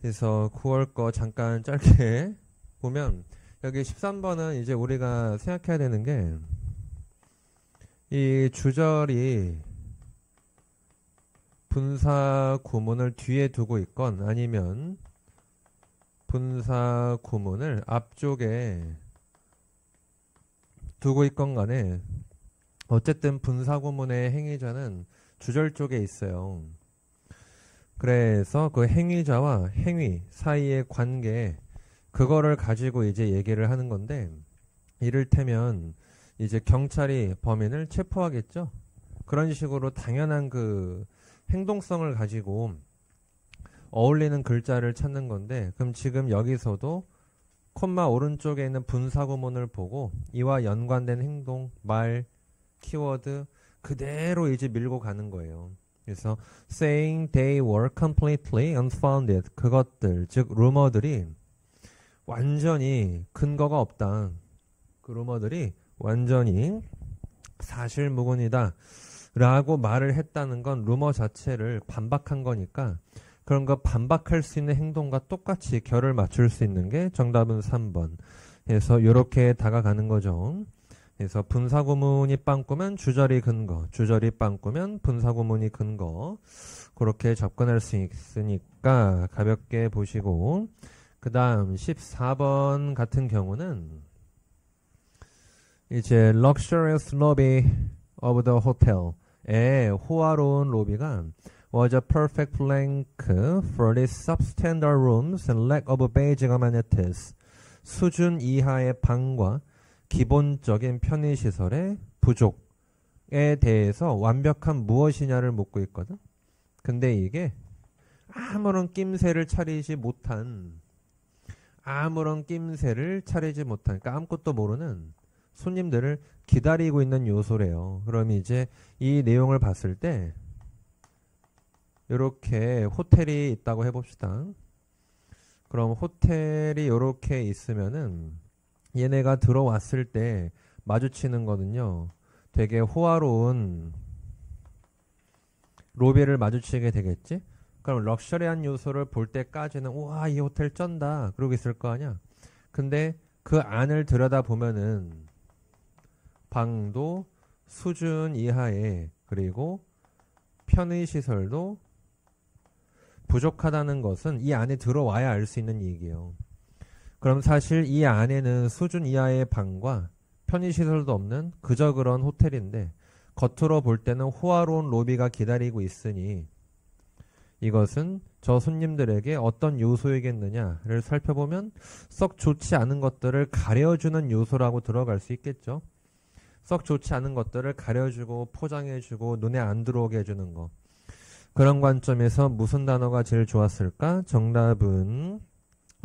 그래서 9월 거 잠깐 짧게 보면 여기 13번은 이제 우리가 생각해야 되는 게 이 주절이 분사 구문을 뒤에 두고 있건 아니면 분사 구문을 앞쪽에 두고 있건 간에 어쨌든 분사 구문의 행위자는 주절 쪽에 있어요. 그래서 그 행위자와 행위 사이의 관계 그거를 가지고 이제 얘기를 하는 건데 이를테면 이제 경찰이 범인을 체포하겠죠. 그런 식으로 당연한 그 행동성을 가지고 어울리는 글자를 찾는 건데 그럼 지금 여기서도 콤마 오른쪽에 있는 분사 구문을 보고 이와 연관된 행동, 말, 키워드 그대로 이제 밀고 가는 거예요. 그래서 saying they were completely unfounded 그것들 즉 루머들이 완전히 근거가 없다. 그 루머들이 완전히 사실무근이다 라고 말을 했다는 건 루머 자체를 반박한 거니까 그런 거 반박할 수 있는 행동과 똑같이 결을 맞출 수 있는 게 정답은 3번. 그래서 이렇게 다가가는 거죠. 그래서 분사구문이 빵꾸면 주절이 근거, 주절이 빵꾸면 분사구문이 근거 그렇게 접근할 수 있으니까 가볍게 보시고 그 다음 14번 같은 경우는 이제 luxurious lobby of the hotel의 호화로운 로비가 was a perfect blank for these substandard rooms and lack of basic amenities. 수준 이하의 방과 기본적인 편의시설의 부족에 대해서 완벽한 무엇이냐를 묻고 있거든. 근데 이게 아무런 낌새를 차리지 못한 그러니까 아무것도 모르는 손님들을 기다리고 있는 요소래요. 그럼 이제 이 내용을 봤을 때 이렇게 호텔이 있다고 해봅시다. 그럼 호텔이 이렇게 있으면은 얘네가 들어왔을 때 마주치는 거는요. 되게 호화로운 로비를 마주치게 되겠지? 그럼 럭셔리한 요소를 볼 때까지는 우와 이 호텔 쩐다 그러고 있을 거 아니야. 근데 그 안을 들여다보면은 방도 수준 이하에 그리고 편의시설도 부족하다는 것은 이 안에 들어와야 알 수 있는 얘기예요. 그럼 사실 이 안에는 수준 이하의 방과 편의시설도 없는 그저 그런 호텔인데 겉으로 볼 때는 호화로운 로비가 기다리고 있으니 이것은 저 손님들에게 어떤 요소이겠느냐를 살펴보면 썩 좋지 않은 것들을 가려주는 요소라고 들어갈 수 있겠죠. 썩 좋지 않은 것들을 가려주고 포장해주고 눈에 안 들어오게 해주는 거. 그런 관점에서 무슨 단어가 제일 좋았을까? 정답은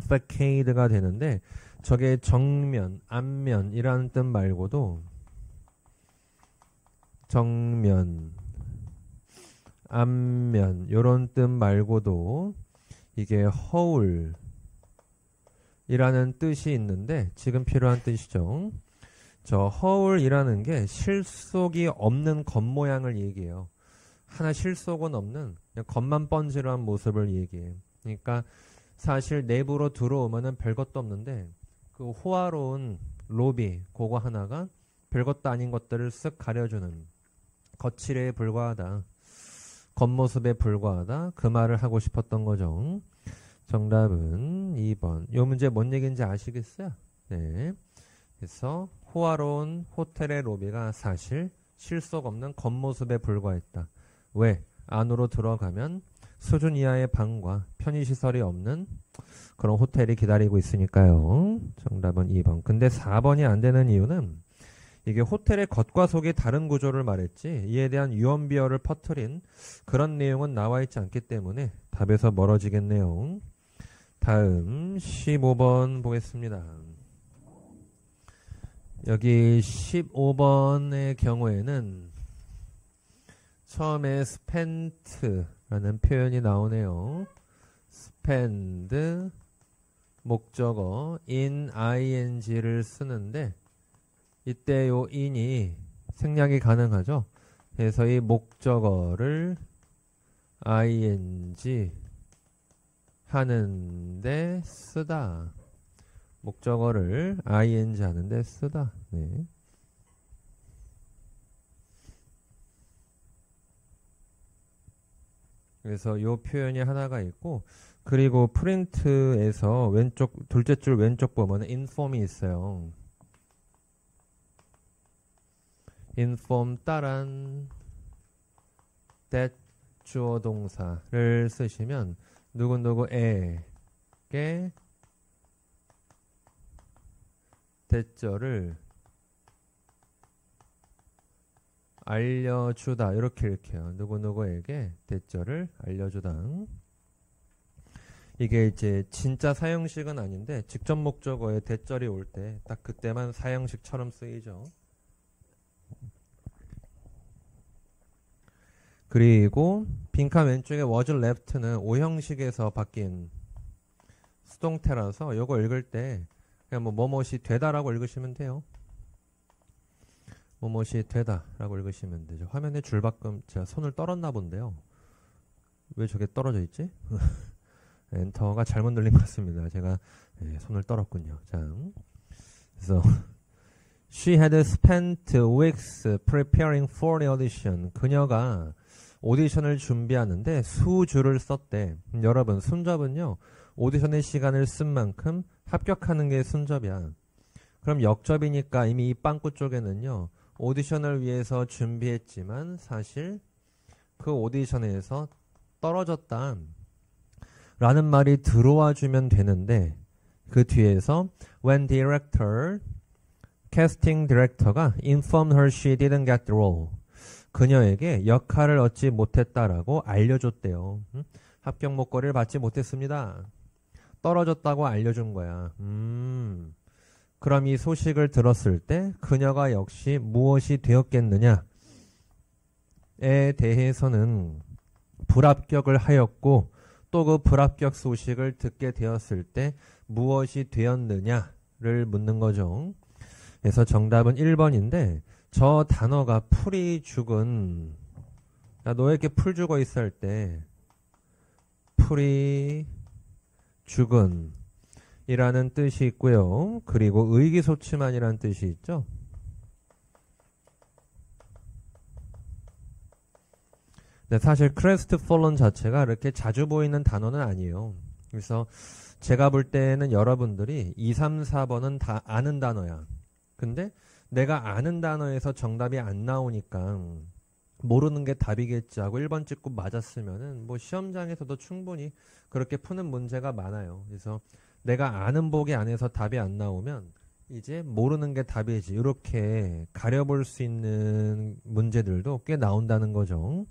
facade가 되는데 저게 정면, 앞면이라는 뜻 말고도 정면, 앞면 이런 뜻 말고도 이게 허울이라는 뜻이 있는데 지금 필요한 뜻이죠. 저 허울이라는 게 실속이 없는 겉모양을 얘기해요. 하나 실속은 없는 그냥 겉만 번지르한 모습을 얘기해요. 그러니까 사실 내부로 들어오면은 별것도 없는데 그 호화로운 로비 그거 하나가 별것도 아닌 것들을 쓱 가려주는 거칠에 불과하다. 겉모습에 불과하다. 그 말을 하고 싶었던 거죠. 정답은 2번. 이 문제 뭔 얘기인지 아시겠어요? 네. 그래서 호화로운 호텔의 로비가 사실 실속 없는 겉모습에 불과했다. 왜? 안으로 들어가면 수준 이하의 방과 편의시설이 없는 그런 호텔이 기다리고 있으니까요. 정답은 2번. 근데 4번이 안 되는 이유는 이게 호텔의 겉과 속이 다른 구조를 말했지 이에 대한 유언비어를 퍼뜨린 그런 내용은 나와 있지 않기 때문에 답에서 멀어지겠네요. 다음 15번 보겠습니다. 여기 15번의 경우에는 처음에 spent라는 표현이 나오네요. spend 목적어 in ing를 쓰는데 이때 요 in이 생략이 가능하죠. 그래서 이 목적어를 ing 하는데 쓰다. 목적어를 ing 하는데 쓰다. 네. 그래서 요 표현이 하나가 있고, 그리고 프린트에서 왼쪽 둘째 줄 왼쪽 보면 inform이 있어요. inform 따란 that 주어 동사를 쓰시면 누구누구에게 대절을 알려주다. 이렇게 읽혀요. 누구누구에게 대절을 알려주다. 이게 이제 진짜 사형식은 아닌데 직접 목적어에 대절이 올 때 딱 그때만 사형식처럼 쓰이죠. 그리고 빈칸 왼쪽에 was left는 오형식에서 바뀐 수동태라서 요거 읽을 때 그냥 뭐뭇이 되다라고 읽으시면 돼요. 뭐뭇이 되다라고 읽으시면 되죠. 화면에 줄바꿈 제가 손을 떨었나 본데요. 왜 저게 떨어져 있지? 엔터가 잘못 눌린 것 같습니다. 제가 손을 떨었군요. 자, 그래서 She had spent weeks preparing for the audition. 그녀가 오디션을 준비하는데 수주를 썼대. 여러분, 순접은요, 오디션의 시간을 쓴 만큼 합격하는 게 순접이야. 그럼 역접이니까 이미 이 빵꾸 쪽에는요, 오디션을 위해서 준비했지만 사실 그 오디션에서 떨어졌다 라는 말이 들어와 주면 되는데, 그 뒤에서 when director, casting director가 informed her she didn't get the role. 그녀에게 역할을 얻지 못했다라고 알려줬대요. 합격 목걸이를 받지 못했습니다. 떨어졌다고 알려준 거야. 그럼 이 소식을 들었을 때 그녀가 역시 무엇이 되었겠느냐에 대해서는 불합격을 하였고, 또 그 불합격 소식을 듣게 되었을 때 무엇이 되었느냐를 묻는 거죠. 그래서 정답은 1번인데 저 단어가 풀이 죽은, 너에게 풀 죽어 있을 때 풀이 죽은 이라는 뜻이 있고요. 그리고 의기소침한이라는 뜻이 있죠. 근데 사실 crestfallen 자체가 이렇게 자주 보이는 단어는 아니에요. 그래서 제가 볼 때는 여러분들이 2, 3, 4번은 다 아는 단어야. 근데 내가 아는 단어에서 정답이 안 나오니까 모르는 게 답이겠지 하고 1번 찍고 맞았으면은 뭐 시험장에서도 충분히 그렇게 푸는 문제가 많아요. 그래서 내가 아는 보기 안에서 답이 안 나오면 이제 모르는 게 답이지, 이렇게 가려볼 수 있는 문제들도 꽤 나온다는 거죠.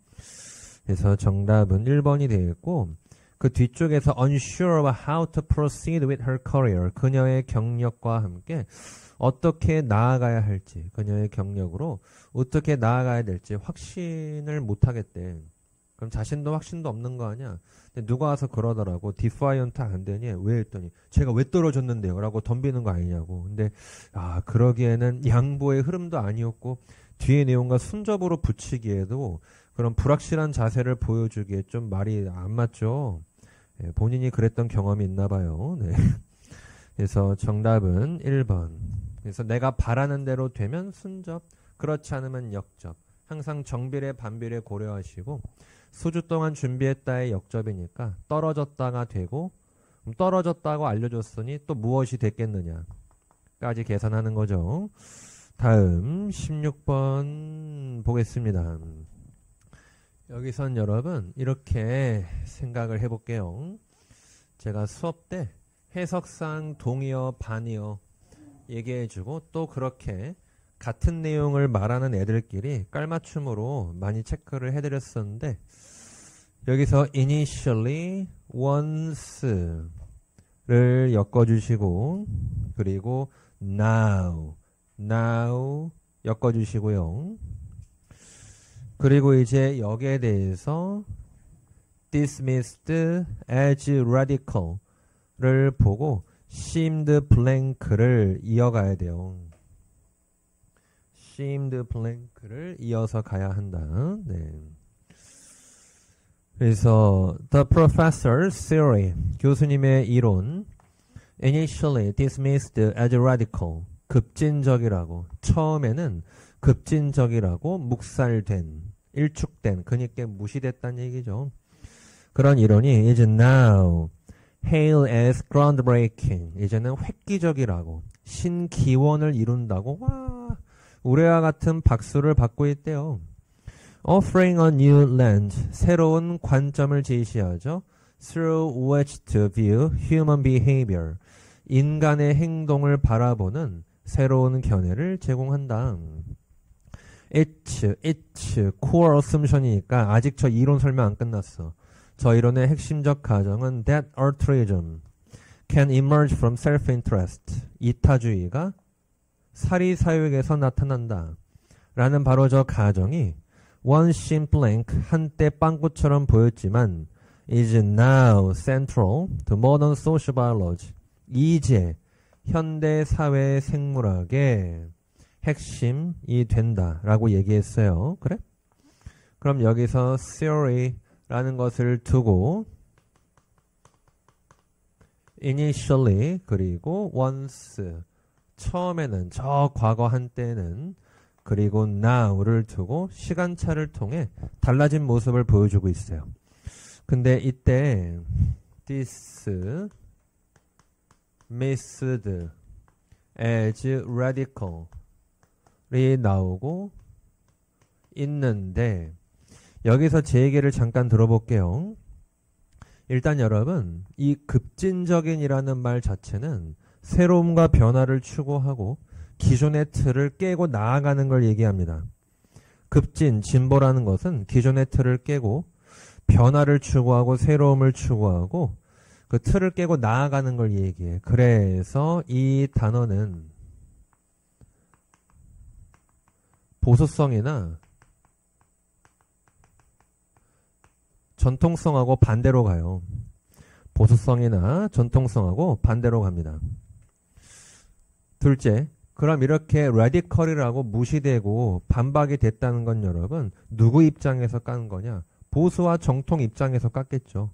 그래서 정답은 1번이 되겠고, 그 뒤쪽에서 unsure about how to proceed with her career, 그녀의 경력과 함께 어떻게 나아가야 할지, 그녀의 경력으로 어떻게 나아가야 될지 확신을 못하겠대. 그럼 자신도 확신도 없는 거 아니야? 근데 누가 와서 그러더라고. 디파이언트 안 되니? 왜 했더니 제가 왜 떨어졌는데요? 라고 덤비는 거 아니냐고. 근데 그러기에는 양보의 흐름도 아니었고 뒤에 내용과 순접으로 붙이기에도 그런 불확실한 자세를 보여주기에 좀 말이 안 맞죠. 네, 본인이 그랬던 경험이 있나 봐요. 네. 그래서 정답은 1번. 그래서 내가 바라는 대로 되면 순접, 그렇지 않으면 역접. 항상 정비례 반비례 고려하시고, 수주 동안 준비했다의 역접이니까 떨어졌다가 되고, 떨어졌다고 알려줬으니 또 무엇이 됐겠느냐까지 계산하는 거죠. 다음 16번 보겠습니다. 여기선 여러분 이렇게 생각을 해볼게요. 제가 수업 때 해석상 동의어 반의어 얘기해주고, 또 그렇게 같은 내용을 말하는 애들끼리 깔맞춤으로 많이 체크를 해드렸었는데, 여기서 initially, once를 엮어주시고, 그리고 now 엮어주시고요. 그리고 이제 여기에 대해서 dismissed as radical를 보고 seemed blank를 이어가야 돼요. seemed blank를 이어서 가야 한다. 네. 그래서 the professor's theory, 교수님의 이론, initially dismissed as radical, 급진적이라고, 처음에는 급진적이라고 묵살된, 일축된, 그니까 무시됐다는 얘기죠. 그런 이론이 is now hailed as groundbreaking, 이제는 획기적이라고, 신기원을 이룬다고 와 우레와 같은 박수를 받고 있대요. Offering a new lens, 새로운 관점을 제시하죠. Through which to view human behavior, 인간의 행동을 바라보는 새로운 견해를 제공한다. It's core assumption이니까 아직 저 이론 설명 안 끝났어. 저 이론의 핵심적 가정은 that altruism can emerge from self-interest, 이타주의가 사리사욕에서 나타난다. 라는 바로 저 가정이 once blank, 한때 빵꾸처럼 보였지만 is now central to modern social biology, 이제 현대 사회 생물학의 핵심이 된다라고 얘기했어요. 그래? 그럼 여기서 theory라는 것을 두고 initially 그리고 once, 처음에는 저 과거 한때는, 그리고 now를 두고 시간차를 통해 달라진 모습을 보여주고 있어요. 근데 이때 dismissed as radical이 나오고 있는데 여기서 제 얘기를 잠깐 들어볼게요. 일단 여러분, 이 급진적인이라는 말 자체는 새로움과 변화를 추구하고 기존의 틀을 깨고 나아가는 걸 얘기합니다. 급진, 진보라는 것은 기존의 틀을 깨고 변화를 추구하고 새로움을 추구하고 그 틀을 깨고 나아가는 걸 얘기해. 그래서 이 단어는 보수성이나 전통성하고 반대로 가요. 보수성이나 전통성하고 반대로 갑니다. 둘째, 그럼 이렇게 라디컬이라고 무시되고 반박이 됐다는 건 여러분 누구 입장에서 깐 거냐? 보수와 정통 입장에서 깠겠죠.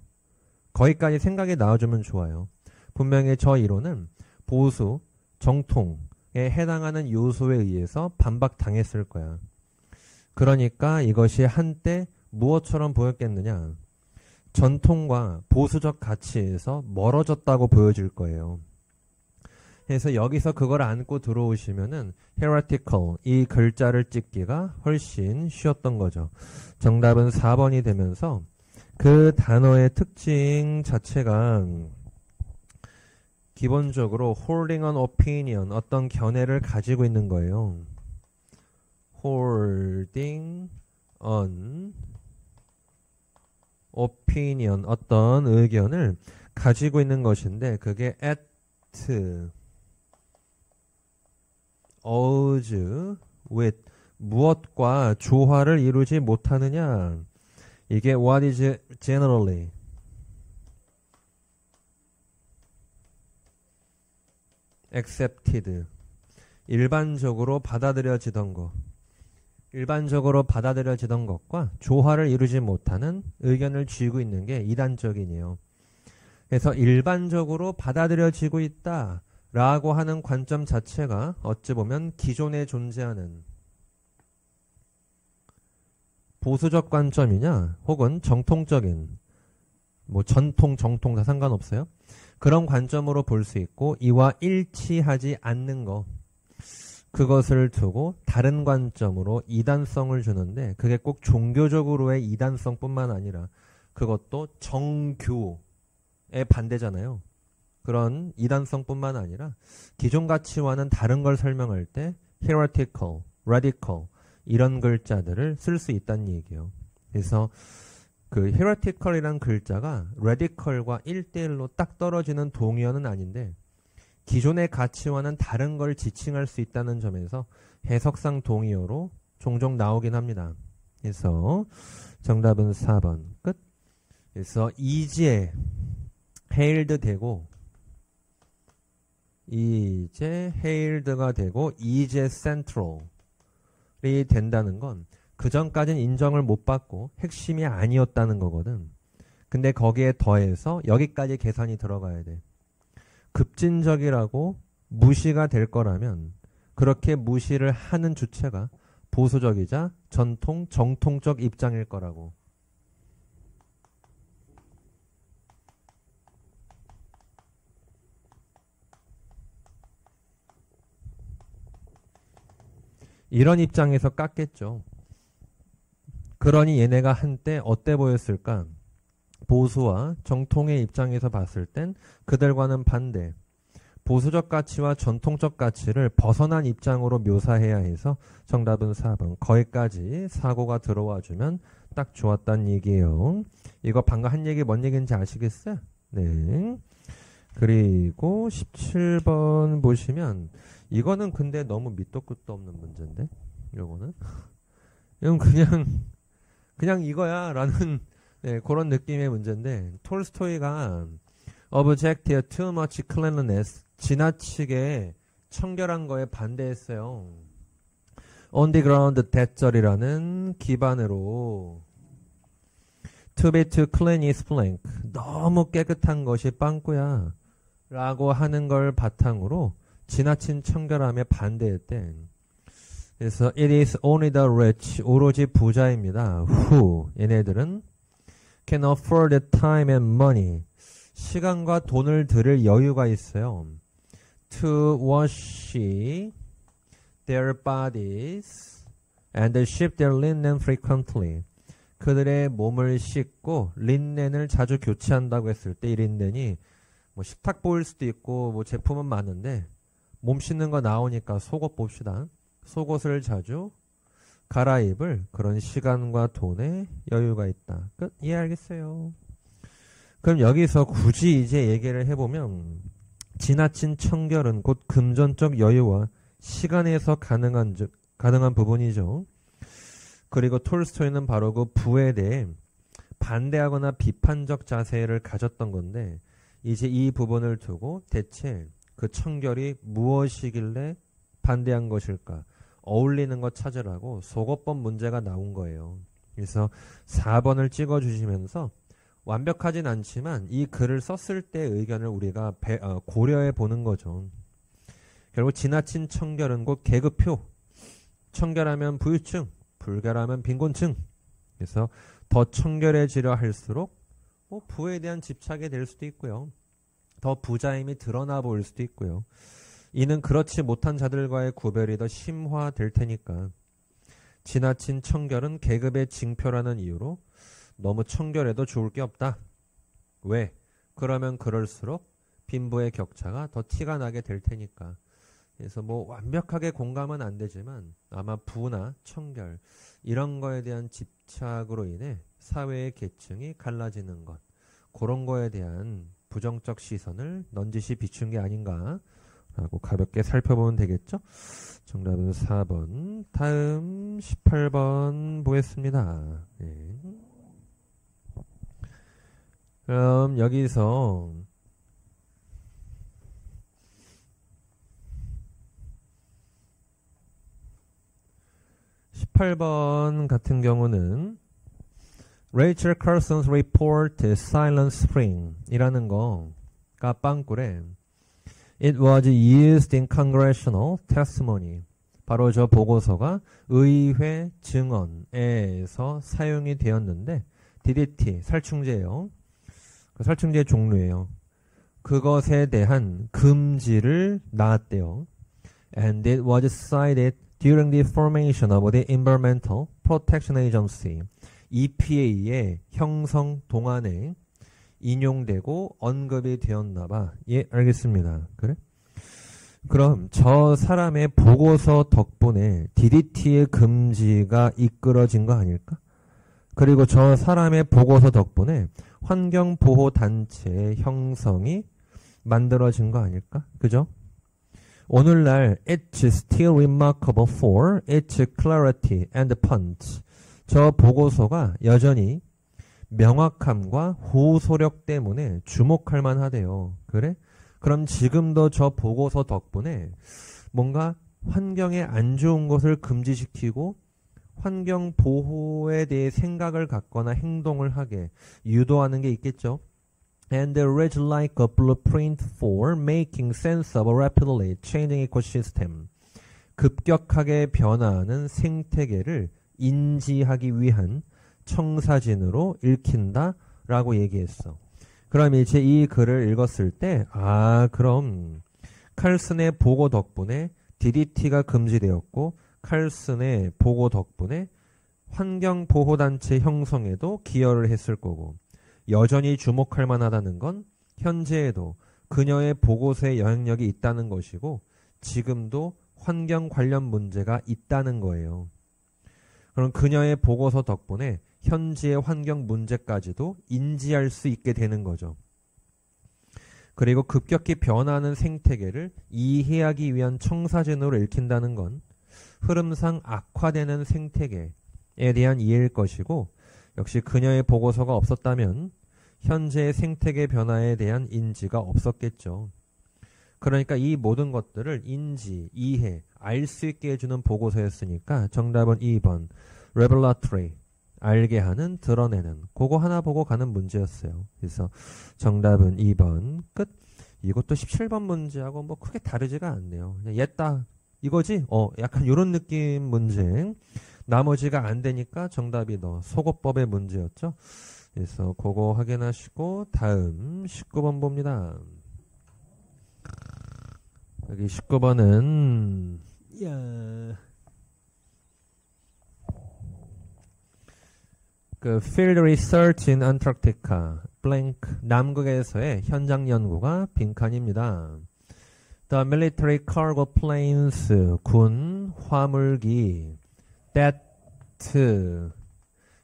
거기까지 생각이 나와주면 좋아요. 분명히 저 이론은 보수, 정통에 해당하는 요소에 의해서 반박당했을 거야. 그러니까 이것이 한때 무엇처럼 보였겠느냐? 전통과 보수적 가치에서 멀어졌다고 보여질 거예요. 그래서 여기서 그걸 안고 들어오시면은 heretical, 이 글자를 찍기가 훨씬 쉬웠던 거죠. 정답은 4번이 되면서 그 단어의 특징 자체가 기본적으로 holding an opinion, 어떤 견해를 가지고 있는 거예요. holding an opinion, 어떤 의견을 가지고 있는 것인데 그게 at odds with, 무엇과 조화를 이루지 못하느냐. 이게 what is generally accepted, 일반적으로 받아들여지던 것, 일반적으로 받아들여지던 것과 조화를 이루지 못하는 의견을 쥐고 있는 게 이단적이네요. 그래서 일반적으로 받아들여지고 있다 라고 하는 관점 자체가 어찌 보면 기존에 존재하는 보수적 관점이냐 혹은 정통적인, 뭐 전통, 정통 다 상관없어요. 그런 관점으로 볼 수 있고 이와 일치하지 않는 거, 그것을 두고 다른 관점으로 이단성을 주는데 그게 꼭 종교적으로의 이단성뿐만 아니라 그것도 정교의 반대잖아요. 그런 이단성뿐만 아니라 기존 가치와는 다른 걸 설명할 때 heretical, radical 이런 글자들을 쓸 수 있다는 얘기예요. 그래서 그 heretical이란 글자가 radical과 1대1로 딱 떨어지는 동의어는 아닌데 기존의 가치와는 다른 걸 지칭할 수 있다는 점에서 해석상 동의어로 종종 나오긴 합니다. 그래서 정답은 4번 끝. 그래서 이제 hailed 되고 이제 hailed가 되고 이제 central이 된다는 건 그전까지는 인정을 못 받고 핵심이 아니었다는 거거든. 근데 거기에 더해서 여기까지 계산이 들어가야 돼. 급진적이라고 무시가 될 거라면 그렇게 무시를 하는 주체가 보수적이자 전통, 정통적 입장일 거라고. 이런 입장에서 깠겠죠. 그러니 얘네가 한때 어때 보였을까? 보수와 정통의 입장에서 봤을 땐 그들과는 반대. 보수적 가치와 전통적 가치를 벗어난 입장으로 묘사해야 해서 정답은 4번. 거기까지 사고가 들어와 주면 딱 좋았단 얘기예요. 이거 방금 한 얘기 뭔 얘기인지 아시겠어요? 네. 그리고 17번 보시면 이거는 근데 너무 밑도 끝도 없는 문제인데 요거는 이건 그냥 이거야 라는 네, 그런 느낌의 문제인데 톨스토이가 object too much cleanliness 지나치게 청결한 거에 반대했어요. on the ground that절이라는 기반으로 to be too clean is blank 너무 깨끗한 것이 빵꾸야 라고 하는 걸 바탕으로 지나친 청결함에 반대했대. 그래서 it is only the rich 오로지 부자입니다. who 얘네들은 can afford the time and money 시간과 돈을 들일 여유가 있어요. to wash their bodies and ship their linen frequently 그들의 몸을 씻고 린넨을 자주 교체한다고 했을 때 이 린넨이 뭐 식탁 보일 수도 있고 뭐 제품은 많은데 몸 씻는 거 나오니까 속옷 봅시다. 속옷을 자주 갈아입을 그런 시간과 돈에 여유가 있다. 끝? 이해하겠어요? 그럼 여기서 굳이 이제 얘기를 해보면 지나친 청결은 곧 금전적 여유와 시간에서 가능한 부분이죠. 그리고 톨스토이는 바로 그 부에 대해 반대하거나 비판적 자세를 가졌던 건데 이제 이 부분을 두고 대체 그 청결이 무엇이길래 반대한 것일까? 어울리는 것 찾으라고 속어법 문제가 나온 거예요. 그래서 4번을 찍어주시면서 완벽하진 않지만 이 글을 썼을 때의 의견을 우리가 고려해 보는 거죠. 결국 지나친 청결은 곧 계급표. 청결하면 부유층, 불결하면 빈곤층. 그래서 더 청결해지려 할수록 부에 대한 집착이 될 수도 있고요. 더 부자임이 드러나 보일 수도 있고요. 이는 그렇지 못한 자들과의 구별이 더 심화될 테니까 지나친 청결은 계급의 징표라는 이유로 너무 청결해도 좋을 게 없다. 왜? 그러면 그럴수록 빈부의 격차가 더 티가 나게 될 테니까. 그래서 뭐 완벽하게 공감은 안 되지만 아마 부나 청결 이런 거에 대한 집착으로 인해 사회의 계층이 갈라지는 것 그런 거에 대한 부정적 시선을 넌지시 비춘 게 아닌가 라고 가볍게 살펴보면 되겠죠. 정답은 4번. 다음 18번 보겠습니다. 네. 그럼 여기서 (18번) 같은 경우는 Rachel Carson's report Silent Spring 이라는 거가 빵꾸래. It was used in congressional testimony. 바로 저 보고서가 의회 증언에서 사용이 되었는데 DDT, 살충제예요. 그 살충제 종류예요. 그것에 대한 금지를 낳았대요. And it was cited during the formation of the Environmental Protection Agency. EPA의 형성 동안에 인용되고 언급이 되었나봐. 예, 알겠습니다. 그래? 그럼 저 사람의 보고서 덕분에 DDT의 금지가 이끌어진 거 아닐까? 그리고 저 사람의 보고서 덕분에 환경보호단체의 형성이 만들어진 거 아닐까? 그죠? 오늘날 It's still remarkable for its clarity and punch. 저 보고서가 여전히 명확함과 호소력 때문에 주목할 만하대요. 그래? 그럼 지금도 저 보고서 덕분에 뭔가 환경에 안 좋은 것을 금지시키고 환경 보호에 대해 생각을 갖거나 행동을 하게 유도하는 게 있겠죠. And reads like a blueprint for making sense of a rapidly changing ecosystem. 급격하게 변화하는 생태계를 인지하기 위한 청사진으로 읽힌다 라고 얘기했어. 그럼 이제 이 글을 읽었을 때 그럼 칼슨의 보고 덕분에 DDT가 금지되었고 칼슨의 보고 덕분에 환경보호단체 형성에도 기여를 했을 거고 여전히 주목할 만하다는 건 현재에도 그녀의 보고서에 영향력이 있다는 것이고 지금도 환경 관련 문제가 있다는 거예요. 그럼 그녀의 보고서 덕분에 현지의 환경 문제까지도 인지할 수 있게 되는 거죠. 그리고 급격히 변화하는 생태계를 이해하기 위한 청사진으로 읽힌다는 건 흐름상 악화되는 생태계에 대한 이해일 것이고 역시 그녀의 보고서가 없었다면 현재의 생태계 변화에 대한 인지가 없었겠죠. 그러니까 이 모든 것들을 인지, 이해, 알 수 있게 해주는 보고서였으니까 정답은 2번 revelatory, 알게 하는, 드러내는 그거 하나 보고 가는 문제였어요. 그래서 정답은 2번 끝. 이것도 17번 문제하고 뭐 크게 다르지가 않네요. 그냥 옛다 이거지? 약간 이런 느낌 문제. 나머지가 안 되니까 정답이 소거법의 문제였죠. 그래서 그거 확인하시고 다음 19번 봅니다. 여기 19번은 그 Field Research in Antarctica blank 남극에서의 현장 연구가 빈칸입니다. The military cargo planes 군 화물기 that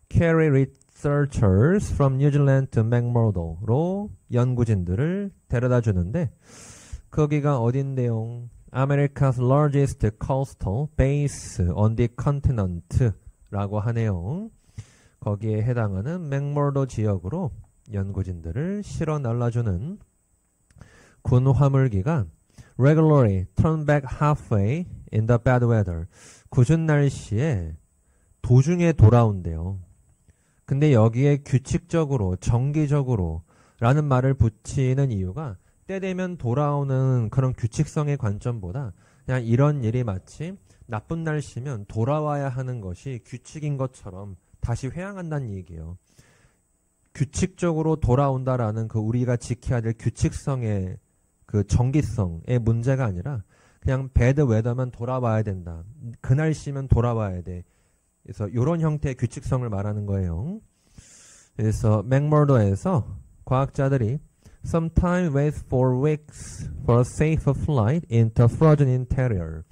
carry researchers from New Zealand to McMurdo로 연구진들을 데려다 주는데 거기가 어딘데요? America's largest coastal base on the continent 라고 하네요. 거기에 해당하는 맥머도 지역으로 연구진들을 실어 날라주는 군 화물기가 regularly turn back halfway in the bad weather. 궂은 날씨에 도중에 돌아온대요. 근데 여기에 규칙적으로, 정기적으로 라는 말을 붙이는 이유가 때 되면 돌아오는 그런 규칙성의 관점보다 그냥 이런 일이 마치 나쁜 날씨면 돌아와야 하는 것이 규칙인 것처럼 다시 회항한다는 얘기예요. 규칙적으로 돌아온다라는 그 우리가 지켜야 될 규칙성의 그 정기성의 문제가 아니라 그냥 배드 웨더만 돌아와야 된다. 그 날씨면 돌아와야 돼. 그래서 이런 형태의 규칙성을 말하는 거예요. 그래서 맥머더에서 과학자들이 Sometimes wait for weeks for a safe flight into frozen interior.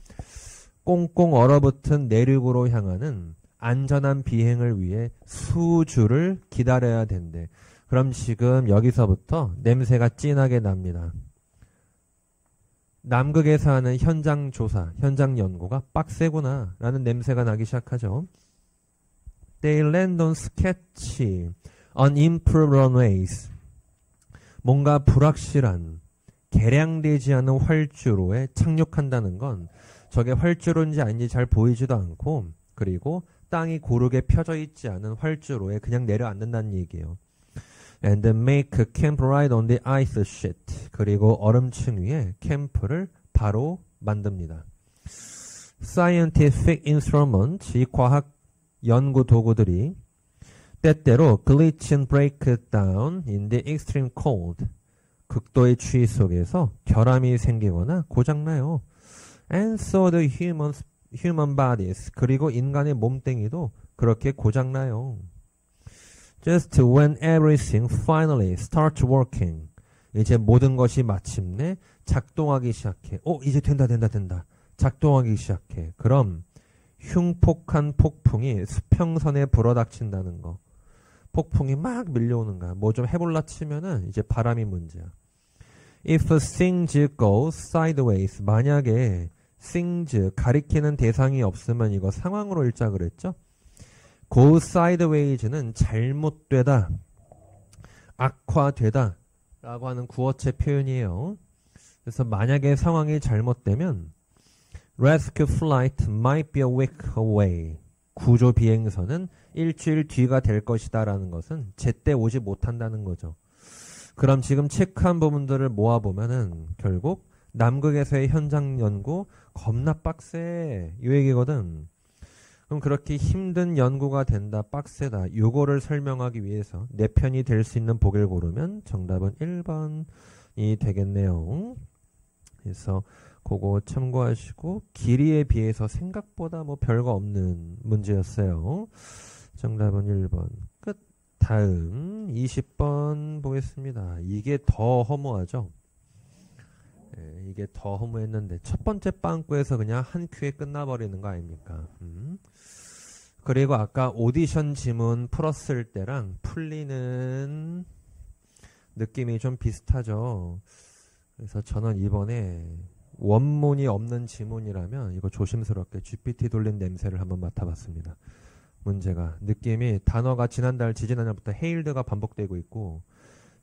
꽁꽁 얼어붙은 내륙으로 향하는 안전한 비행을 위해 수주를 기다려야 된대. 그럼 지금 여기서부터 냄새가 진하게 납니다. 남극에서 하는 현장 조사, 현장 연구가 빡세구나 라는 냄새가 나기 시작하죠. They land on sketchy, unimproved runways. 뭔가 불확실한, 개량되지 않은 활주로에 착륙한다는 건 저게 활주로인지 아닌지 잘 보이지도 않고 그리고 땅이 고르게 펴져 있지 않은 활주로에 그냥 내려앉는다는 얘기예요. And make camp right on the ice sheet. 그리고 얼음층 위에 캠프를 바로 만듭니다. Scientific instruments, 이 과학 연구 도구들이 때때로 glitch and break down in the extreme cold. 극도의 추위 속에서 결함이 생기거나 고장나요. And so the human bodies. 그리고 인간의 몸뚱이도 그렇게 고장나요. Just when everything finally starts working. 이제 모든 것이 마침내 작동하기 시작해. 이제 된다. 작동하기 시작해. 그럼 흉폭한 폭풍이 수평선에 불어닥친다는 거. 폭풍이 막 밀려오는 거야. 뭐 좀 해볼라 치면은 이제 바람이 문제야. If things go sideways. 만약에 things, 가리키는 대상이 없으면 이거 상황으로 읽자 그랬죠? go sideways는 잘못되다, 악화되다 라고 하는 구어체 표현이에요. 그래서 만약에 상황이 잘못되면 rescue flight might be a week away. 구조 비행선은 일주일 뒤가 될 것이다 라는 것은 제때 오지 못한다는 거죠. 그럼 지금 체크한 부분들을 모아보면은 결국 남극에서의 현장 연구 겁나 빡세 이 얘기거든. 그럼 그렇게 힘든 연구가 된다 빡세다 요거를 설명하기 위해서 내 편이 될 수 있는 보기를 고르면 정답은 1번이 되겠네요. 그래서 그거 참고하시고 길이에 비해서 생각보다 뭐 별거 없는 문제였어요. 정답은 1번 끝. 다음 20번 보겠습니다. 이게 더 허무하죠. 네, 이게 더 허무했는데 첫 번째 빵꾸에서 그냥 한 큐에 끝나버리는 거 아닙니까? 그리고 아까 오디션 지문 풀었을 때랑 풀리는 느낌이 좀 비슷하죠. 그래서 저는 이번에 원문이 없는 지문이라면 이거 조심스럽게 GPT 돌린 냄새를 한번 맡아봤습니다. 문제가 느낌이 단어가 지난달 지지난달부터 헤일드가 반복되고 있고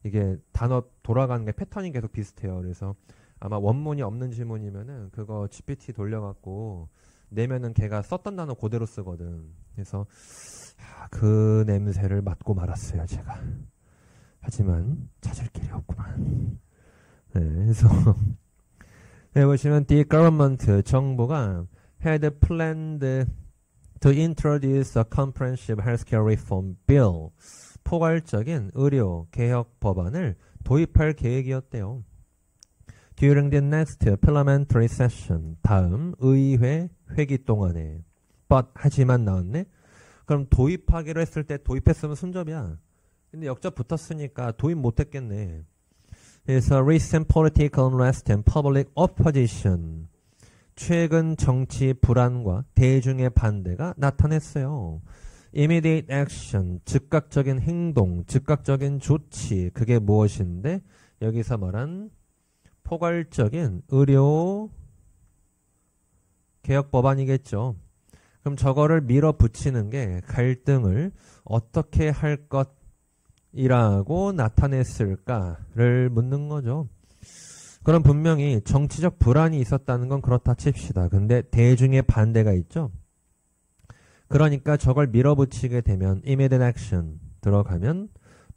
이게 단어 돌아가는 게 패턴이 계속 비슷해요. 그래서 아마 원문이 없는 지문이면은 그거 GPT 돌려갖고 내면은 걔가 썼던 단어 그대로 쓰거든. 그래서 그 냄새를 맡고 말았어요 제가. 하지만 찾을 길이 없구만. 네, 그래서 네, 보시면 the government 정부가 had planned to introduce a comprehensive healthcare reform bill 포괄적인 의료 개혁 법안을 도입할 계획이었대요. During the next parliamentary session 다음 의회 회기 동안에 but 하지만 나왔네. 그럼 도입하기로 했을 때 도입했으면 순접이야. 근데 역접 붙었으니까 도입 못했겠네. 그래서 recent political unrest and public opposition 최근 정치 불안과 대중의 반대가 나타났어요. immediate action 즉각적인 행동, 즉각적인 조치 그게 무엇인데 여기서 말한 포괄적인 의료 개혁 법안이겠죠. 그럼 저거를 밀어붙이는 게 갈등을 어떻게 할 것이라고 나타냈을까를 묻는 거죠. 그럼 분명히 정치적 불안이 있었다는 건 그렇다 칩시다. 근데 대중의 반대가 있죠. 그러니까 저걸 밀어붙이게 되면 immediate action 들어가면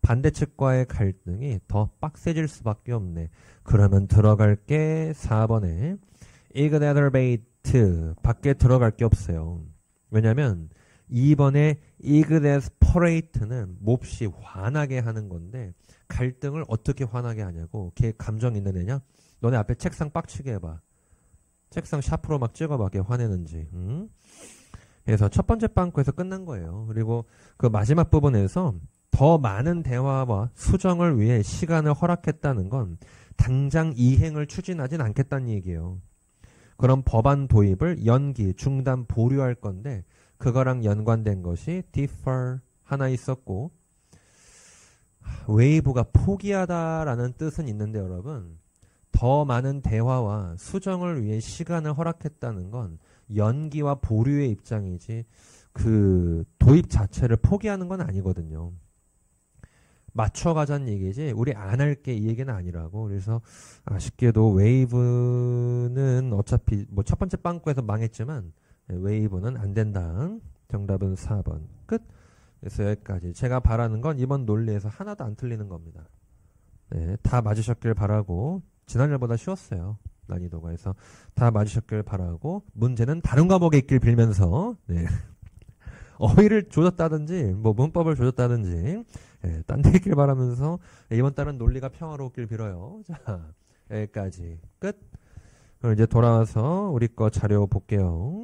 반대측과의 갈등이 더 빡세질 수밖에 없네. 그러면 들어갈 게 4번에 exacerbate 밖에 들어갈 게 없어요. 왜냐면 2번에 exasperate는 몹시 화나게 하는 건데 갈등을 어떻게 화나게 하냐고. 걔 감정 있는 애냐? 너네 앞에 책상 빡치게 해봐. 책상 샤프로 막 찍어봐. 걔 화내는지. 그래서 첫 번째 빵꾸에서 끝난 거예요. 그리고 그 마지막 부분에서 더 많은 대화와 수정을 위해 시간을 허락했다는 건 당장 이행을 추진하진 않겠다는 얘기예요. 그럼 법안 도입을 연기, 중단, 보류할 건데 그거랑 연관된 것이 defer 하나 있었고 웨이브가 포기하다라는 뜻은 있는데 여러분 더 많은 대화와 수정을 위해 시간을 허락했다는 건 연기와 보류의 입장이지 그 도입 자체를 포기하는 건 아니거든요. 맞춰가자는 얘기지 우리 안 할게 이 얘기는 아니라고. 그래서 아쉽게도 웨이브는 어차피 뭐 첫 번째 빵꾸에서 망했지만 웨이브는 안 된다. 정답은 4번 끝. 그래서 여기까지. 제가 바라는 건 이번 논리에서 하나도 안 틀리는 겁니다. 네, 다 맞으셨길 바라고. 지난날보다 쉬웠어요. 난이도가. 해서 다 맞으셨길 바라고 문제는 다른 과목에 있길 빌면서 네. 어휘를 조졌다든지 뭐 문법을 조졌다든지 네, 딴 데 있길 바라면서 이번 달은 논리가 평화로웠길 빌어요. 자 여기까지 끝. 그럼 이제 돌아와서 우리 거 자료 볼게요.